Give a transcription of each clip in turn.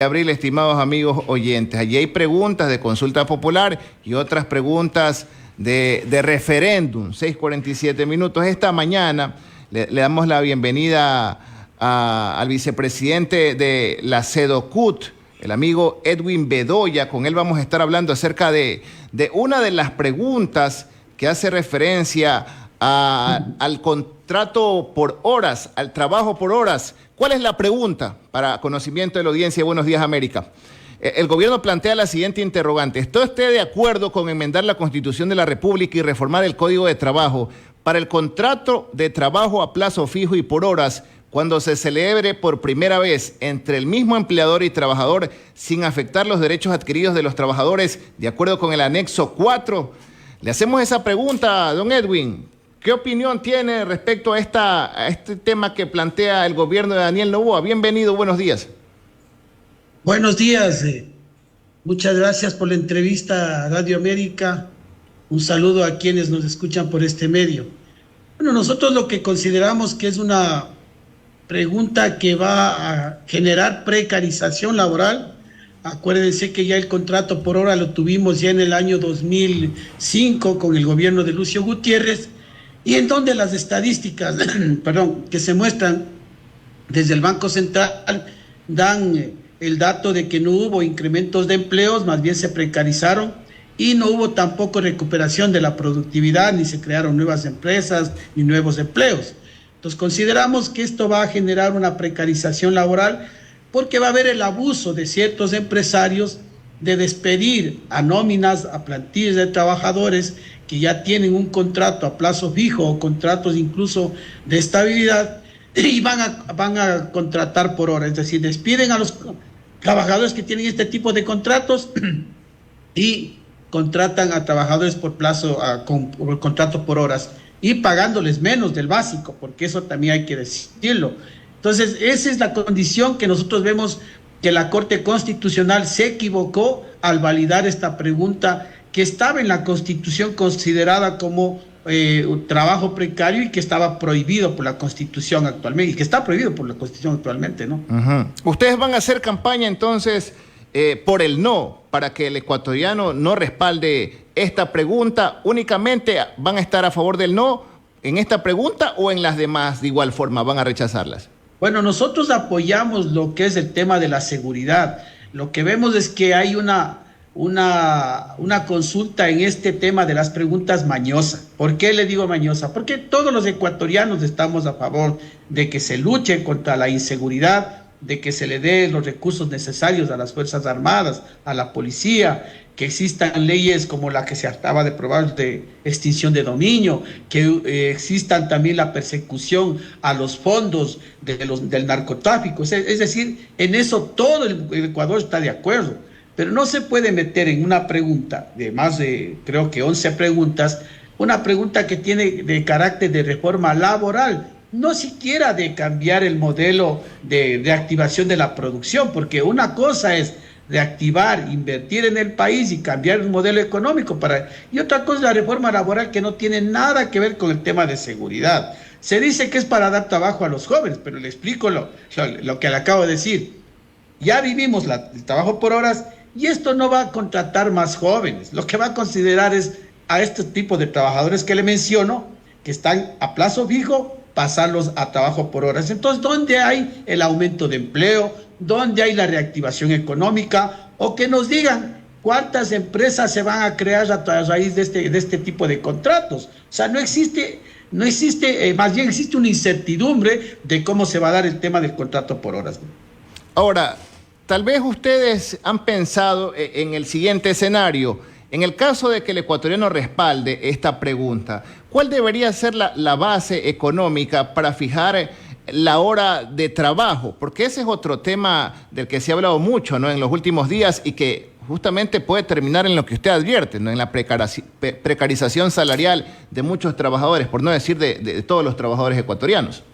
Abril, estimados amigos oyentes. Allí hay preguntas de consulta popular y otras preguntas de referéndum, 6:47 minutos. Esta mañana le damos la bienvenida al vicepresidente de la CEDOCUT, el amigo Edwin Bedoya. Con él vamos a estar hablando acerca de una de las preguntas que hace referencia al contrato por horas, al trabajo por horas. ¿Cuál es la pregunta? Para conocimiento de la audiencia, Buenos Días América. El gobierno plantea la siguiente interrogante: ¿está usted de acuerdo con enmendar la Constitución de la República y reformar el Código de Trabajo para el contrato de trabajo a plazo fijo y por horas cuando se celebre por primera vez entre el mismo empleador y trabajador sin afectar los derechos adquiridos de los trabajadores de acuerdo con el anexo 4? Le hacemos esa pregunta, don Edwin. ¿Qué opinión tiene respecto a este tema que plantea el gobierno de Daniel Noboa? Bienvenido, buenos días. Buenos días. Muchas gracias por la entrevista a Radio América. Un saludo a quienes nos escuchan por este medio. Bueno, nosotros lo que consideramos que es una pregunta que va a generar precarización laboral. Acuérdense que ya el contrato por hora lo tuvimos ya en el año 2005 con el gobierno de Lucio Gutiérrez, y en donde las estadísticas que se muestran desde el Banco Central dan el dato de que no hubo incrementos de empleos, más bien se precarizaron, y no hubo tampoco recuperación de la productividad, ni se crearon nuevas empresas, ni nuevos empleos. Entonces consideramos que esto va a generar una precarización laboral, porque va a haber el abuso de ciertos empresarios de despedir a nóminas, a plantillas de trabajadores que ya tienen un contrato a plazo fijo o contratos incluso de estabilidad, y van a contratar por hora. Es decir, despiden a los trabajadores que tienen este tipo de contratos y contratan a trabajadores por contrato por horas, y pagándoles menos del básico, porque eso también hay que decirlo. Entonces, esa es la condición que nosotros vemos que la Corte Constitucional se equivocó al validar esta pregunta, que estaba en la Constitución considerada como un trabajo precario y que estaba prohibido por la Constitución actualmente, y que está prohibido por la Constitución actualmente, ¿no? Ustedes van a hacer campaña entonces por el no, para que el ecuatoriano no respalde esta pregunta. ¿Únicamente van a estar a favor del no en esta pregunta o en las demás de igual forma van a rechazarlas? Bueno, nosotros apoyamos lo que es el tema de la seguridad. Lo que vemos es que hay una consulta en este tema de las preguntas mañosa. ¿Por qué le digo mañosa? Porque todos los ecuatorianos estamos a favor de que se luche contra la inseguridad, de que se le dé los recursos necesarios a las Fuerzas Armadas, a la policía, que existan leyes como la que se acaba de aprobar de extinción de dominio, que existan también la persecución a los fondos del narcotráfico. Es decir, en eso todo el Ecuador está de acuerdo, pero no se puede meter en una pregunta de más de, creo que 11 preguntas, una pregunta que tiene de carácter de reforma laboral, no siquiera de cambiar el modelo de activación de la producción, porque una cosa es reactivar, invertir en el país y cambiar el modelo económico y otra cosa es la reforma laboral, que no tiene nada que ver con el tema de seguridad. Se dice que es para dar trabajo a los jóvenes, pero le explico lo que le acabo de decir. Ya vivimos el trabajo por horas, y esto no va a contratar más jóvenes. Lo que va a considerar es a este tipo de trabajadores que le menciono, que están a plazo fijo, pasarlos a trabajo por horas. Entonces, ¿dónde hay el aumento de empleo? ¿Dónde hay la reactivación económica? O que nos digan cuántas empresas se van a crear a raíz de este tipo de contratos. O sea, no existe, más bien existe una incertidumbre de cómo se va a dar el tema del contrato por horas. Ahora, tal vez ustedes han pensado en el siguiente escenario. En el caso de que el ecuatoriano respalde esta pregunta, ¿cuál debería ser la base económica para fijar la hora de trabajo? Porque ese es otro tema del que se ha hablado mucho, ¿no?, en los últimos días, y que justamente puede terminar en lo que usted advierte, ¿no?, en la precarización salarial de muchos trabajadores, por no decir de todos los trabajadores ecuatorianos.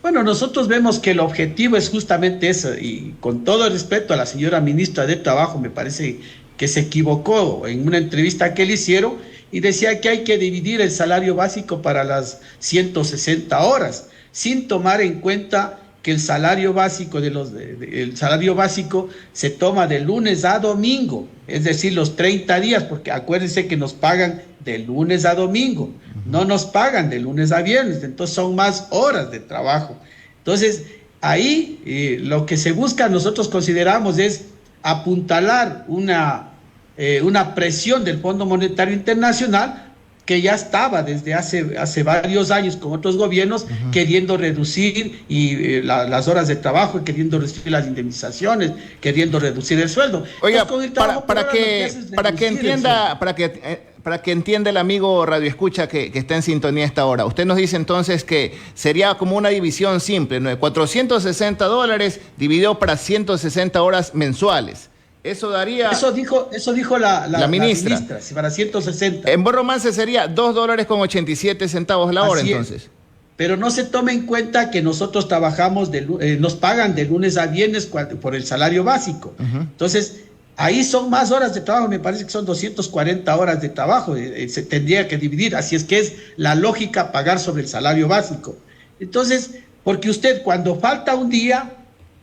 Bueno, nosotros vemos que el objetivo es justamente eso, y con todo el respeto a la señora ministra de Trabajo, me parece que se equivocó en una entrevista que le hicieron y decía que hay que dividir el salario básico para las 160 horas, sin tomar en cuenta que el salario básico el salario básico se toma de lunes a domingo, es decir, los 30 días, porque acuérdense que nos pagan de lunes a domingo, no nos pagan de lunes a viernes, entonces son más horas de trabajo. Entonces, ahí lo que se busca, nosotros consideramos, es apuntalar una presión del Fondo Monetario Internacional que ya estaba desde hace varios años con otros gobiernos queriendo reducir las horas de trabajo, queriendo reducir las indemnizaciones, queriendo reducir el sueldo. Oiga, entonces, para que entienda el amigo Radio Escucha que está en sintonía a esta hora, usted nos dice entonces que sería como una división simple, ¿no? $460 dividido para 160 horas mensuales. Eso daría... Eso dijo la ministra, para 160. En buen romance sería $2.87 la hora, entonces. Pero no se toma en cuenta que nosotros trabajamos, nos pagan de lunes a viernes por el salario básico. Entonces, ahí son más horas de trabajo, me parece que son 240 horas de trabajo, se tendría que dividir, así es que es la lógica pagar sobre el salario básico. Entonces, porque usted cuando falta un día...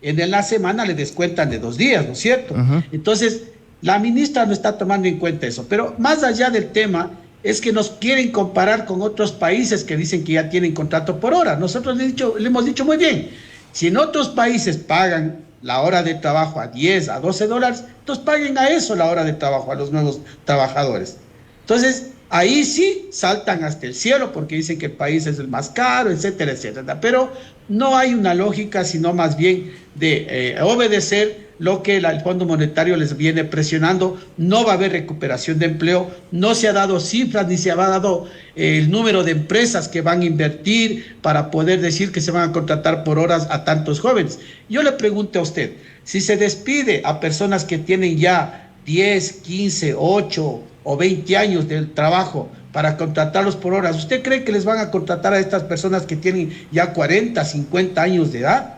en la semana le descuentan de 2 días, ¿no es cierto? Entonces, la ministra no está tomando en cuenta eso. Pero más allá del tema, es que nos quieren comparar con otros países que dicen que ya tienen contrato por hora. Nosotros le hemos dicho muy bien, si en otros países pagan la hora de trabajo a 10, a $12, entonces paguen a eso la hora de trabajo a los nuevos trabajadores. Entonces, ahí sí saltan hasta el cielo porque dicen que el país es el más caro, etcétera, etcétera. Pero no hay una lógica, sino más bien de obedecer lo que el Fondo Monetario les viene presionando. No va a haber recuperación de empleo, no se ha dado cifras ni se ha dado el número de empresas que van a invertir para poder decir que se van a contratar por horas a tantos jóvenes. Yo le pregunto a usted, si se despide a personas que tienen ya 10, 15, 8 o 20 años del trabajo para contratarlos por horas, ¿usted cree que les van a contratar a estas personas que tienen ya 40, 50 años de edad?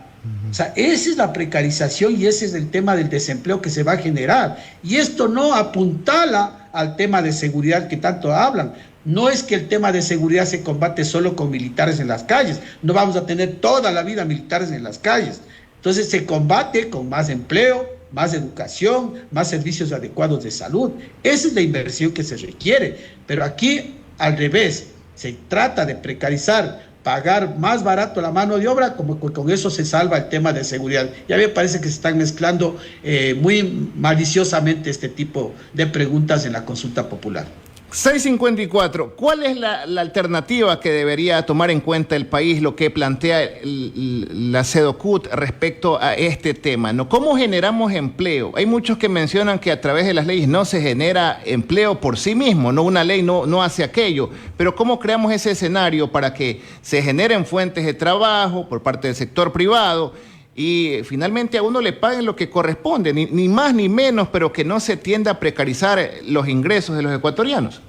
O sea, esa es la precarización y ese es el tema del desempleo que se va a generar. Y esto no apuntala al tema de seguridad que tanto hablan. No es que el tema de seguridad se combate solo con militares en las calles. No vamos a tener toda la vida militares en las calles. Entonces se combate con más empleo, más educación, más servicios adecuados de salud. Esa es la inversión que se requiere. Pero aquí, al revés, se trata de precarizar, pagar más barato la mano de obra, como con eso se salva el tema de seguridad. Ya me parece que se están mezclando muy maliciosamente este tipo de preguntas en la consulta popular. 654, ¿cuál es la alternativa que debería tomar en cuenta el país, lo que plantea la CEDOCUT respecto a este tema, ¿no? ¿Cómo generamos empleo? Hay muchos que mencionan que a través de las leyes no se genera empleo por sí mismo, no, una ley no hace aquello, pero ¿cómo creamos ese escenario para que se generen fuentes de trabajo por parte del sector privado y finalmente a uno le paguen lo que corresponde, ni más ni menos, pero que no se tienda a precarizar los ingresos de los ecuatorianos?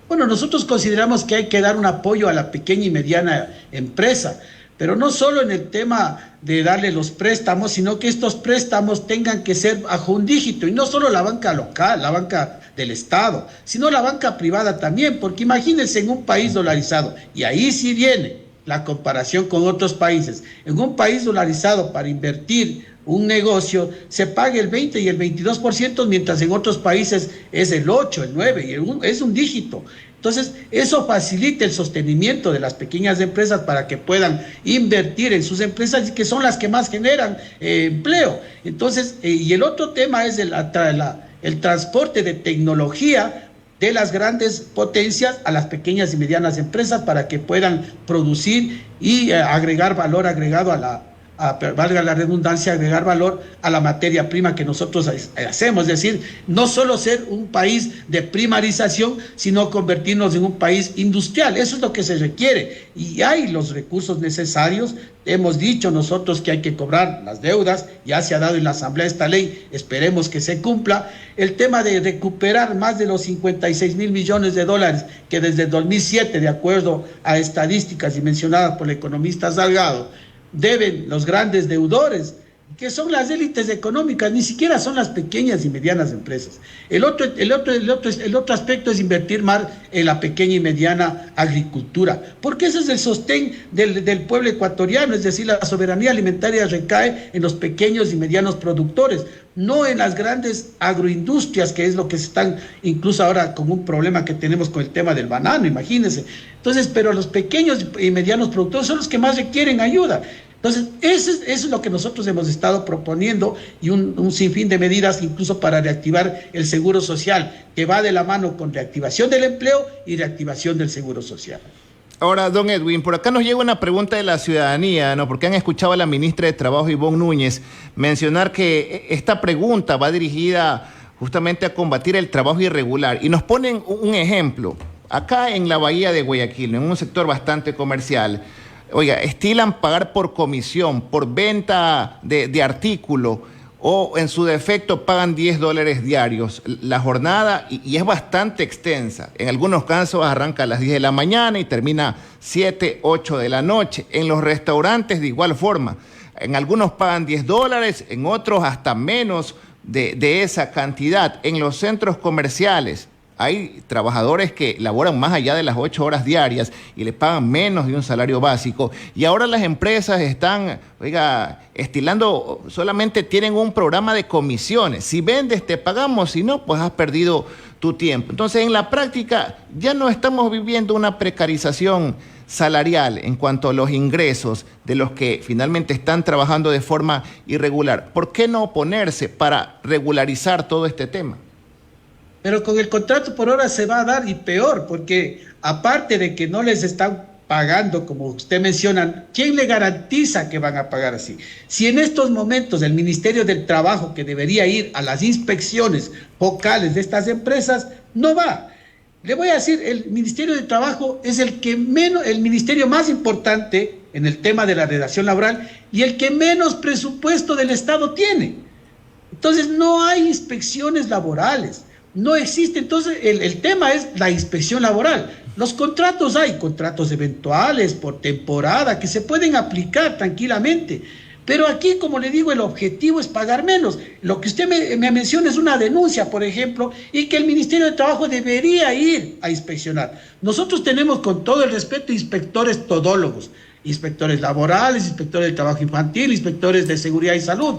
Bueno, nosotros consideramos que hay que dar un apoyo a la pequeña y mediana empresa, pero no solo en el tema de darle los préstamos, sino que estos préstamos tengan que ser bajo un dígito, y no solo la banca local, la banca del Estado, sino la banca privada también, porque imagínense en un país dolarizado, y ahí sí viene la comparación con otros países. En un país dolarizado, para invertir un negocio se paga el 20 y el 22%, mientras en otros países es el 8, el 9, es un dígito. Entonces, eso facilita el sostenimiento de las pequeñas empresas para que puedan invertir en sus empresas, y que son las que más generan empleo. Entonces, y el otro tema es el transporte de tecnología de las grandes potencias a las pequeñas y medianas empresas para que puedan producir y agregar valor agregado valga la redundancia, agregar valor a la materia prima que nosotros hacemos. Es decir, no solo ser un país de primarización, sino convertirnos en un país industrial. Eso es lo que se requiere y hay los recursos necesarios. Hemos dicho nosotros que hay que cobrar las deudas, ya se ha dado en la Asamblea esta ley, esperemos que se cumpla. El tema de recuperar más de los 56 mil millones de dólares que desde el 2007, de acuerdo a estadísticas y mencionadas por el economista Salgado, deben los grandes deudores, que son las élites económicas, ni siquiera son las pequeñas y medianas empresas. El otro aspecto es invertir más en la pequeña y mediana agricultura, porque ese es el sostén del pueblo ecuatoriano, es decir, la soberanía alimentaria recae en los pequeños y medianos productores, no en las grandes agroindustrias, que es lo que se están, incluso ahora con un problema que tenemos con el tema del banano, imagínense. Entonces, pero los pequeños y medianos productores son los que más requieren ayuda. Entonces, eso es lo que nosotros hemos estado proponiendo y un sinfín de medidas incluso para reactivar el seguro social, que va de la mano con reactivación del empleo y reactivación del seguro social. Ahora, don Edwin, por acá nos llega una pregunta de la ciudadanía, ¿no? Porque han escuchado a la ministra de Trabajo, Ivonne Núñez, mencionar que esta pregunta va dirigida justamente a combatir el trabajo irregular. Y nos ponen un ejemplo. Acá en la bahía de Guayaquil, en un sector bastante comercial, oiga, estilan pagar por comisión, por venta de artículo, o en su defecto pagan $10 diarios la jornada y es bastante extensa. En algunos casos arranca a las 10 de la mañana y termina 7, 8 de la noche. En los restaurantes de igual forma. En algunos pagan $10, en otros hasta menos de esa cantidad. En los centros comerciales hay trabajadores que laboran más allá de las 8 horas diarias y les pagan menos de un salario básico. Y ahora las empresas están, oiga, estilando, solamente tienen un programa de comisiones. Si vendes, te pagamos, si no, pues has perdido tu tiempo. Entonces, en la práctica, ya no estamos viviendo una precarización salarial en cuanto a los ingresos de los que finalmente están trabajando de forma irregular. ¿Por qué no oponerse para regularizar todo este tema? Pero con el contrato por hora se va a dar y peor, porque aparte de que no les están pagando, como usted menciona, ¿quién le garantiza que van a pagar así? Si en estos momentos el Ministerio del Trabajo, que debería ir a las inspecciones focales de estas empresas, no va. Le voy a decir, el Ministerio de Trabajo es el ministerio más importante en el tema de la relación laboral y el que menos presupuesto del Estado tiene. Entonces no hay inspecciones laborales. No existe, entonces el tema es la inspección laboral. Los contratos hay, contratos eventuales, por temporada, que se pueden aplicar tranquilamente. Pero aquí, como le digo, el objetivo es pagar menos. Lo que usted me menciona es una denuncia, por ejemplo, y que el Ministerio de Trabajo debería ir a inspeccionar. Nosotros tenemos, con todo el respeto, inspectores todólogos, inspectores laborales, inspectores de trabajo infantil, inspectores de seguridad y salud.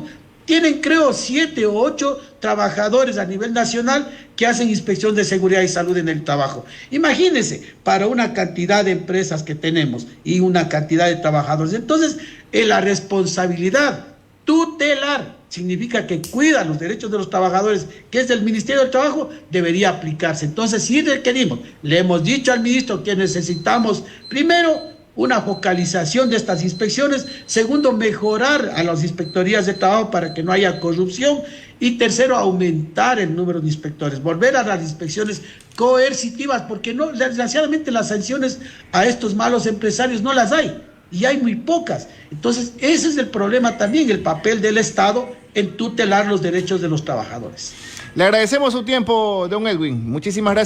Tienen, creo, 7 o 8 trabajadores a nivel nacional que hacen inspección de seguridad y salud en el trabajo. Imagínense, para una cantidad de empresas que tenemos y una cantidad de trabajadores. Entonces, la responsabilidad tutelar significa que cuida los derechos de los trabajadores, que es del Ministerio del Trabajo, debería aplicarse. Entonces, sí requerimos, le hemos dicho al ministro que necesitamos, primero, una focalización de estas inspecciones, segundo, mejorar a las inspectorías de trabajo para que no haya corrupción, y tercero, aumentar el número de inspectores, volver a las inspecciones coercitivas, porque no, desgraciadamente las sanciones a estos malos empresarios no las hay, y hay muy pocas. Entonces, ese es el problema también, el papel del Estado en tutelar los derechos de los trabajadores. Le agradecemos su tiempo, don Edwin. Muchísimas gracias.